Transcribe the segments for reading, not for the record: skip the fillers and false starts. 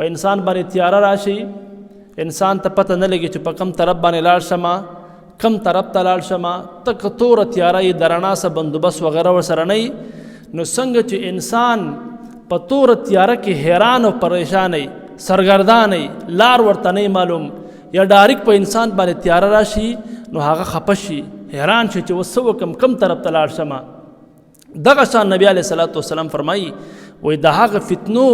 په انسان باندې تیاره راشي، انسان ته پته نه لګي چې په کم طرف باندې لاړ شمه، کم طرف ته لاړ شمه، تک توره تیاره یې د رڼا څه بندوبست وغیره ورسره نه وي. نو څنګه چې انسان په توره تیاره کې حیران او پریشان وي، سرګردان وي، لار ورته نه معلوم، یا ډایرک په انسان باندې تیاره راشي نو هغه خفه شي، حیران شي چې اوس څه وکړم، کم طرف ته لاړ شمه. دغه شان نبی علیه صلوات وسلام فرمایي وایي د هغه فتنو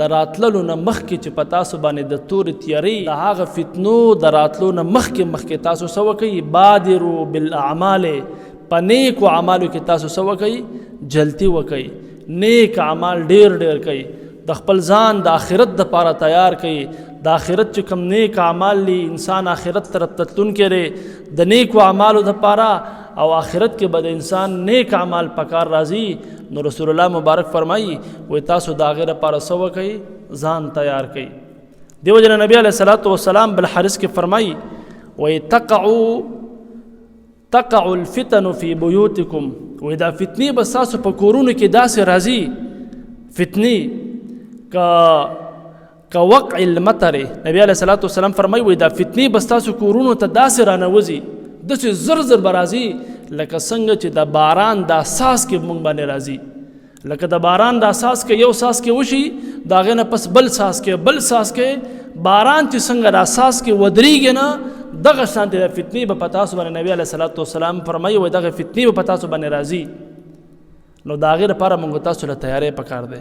د راتللو نه مخکې چې په تاسو باندې د تورې تیارې، د هغه فتنو د راتلو نه مخکې تاسو څه وکئ؟ بادرو بالاعمال، په نیکو اعمالو کې تاسو څه وکئ؟ جلدي وکئ، نیک اعمال ډیر کوئ، د خپل ځان د آخرت دپاره تیار کئ. د آخرت چې کوم نیک اعمال لی انسان آخرت طرف ته تلونکی دی، د نیکو اعمالو دپاره او آخرت کې به د انسان نیک اعمال پکار راځي. نو رسول الله مبارک فرمایي وایي تاسو د هغې لپاره څه وکئ؟ ځان تیار کئ. دیو جن نبی علیه الصلاۃ والسلام بل حدیث کې فرمایي وایي تقع الفتن فی بیوتکم، وایي دا فتنې به ستاسو په کورونو کې داسې راځي، فتنې که وقع المطر. نبی علیه الصلاۃ والسلام فرمایي وایي دا فتنې به ستاسو کورونو ته داسې رانوځي، داسې زر به راځي لکه څنګه چې د باران د اساس کې مونږ باندې راځي. لکه د باران د اساس کې یو ساس کې وشي، د هغې نه پس بل ساس کې، بل ساس کې، باران چې څنګه د اساس کې ودرېږي نه، دغه شانتې د فتنې به په تاسو باندې نبی علیه صلات وسلام فرمایي وایي دغه فتنې به په تاسو باندې راځي. نو د هغې لپاره مونږ تاسو له تیاری پکار دی.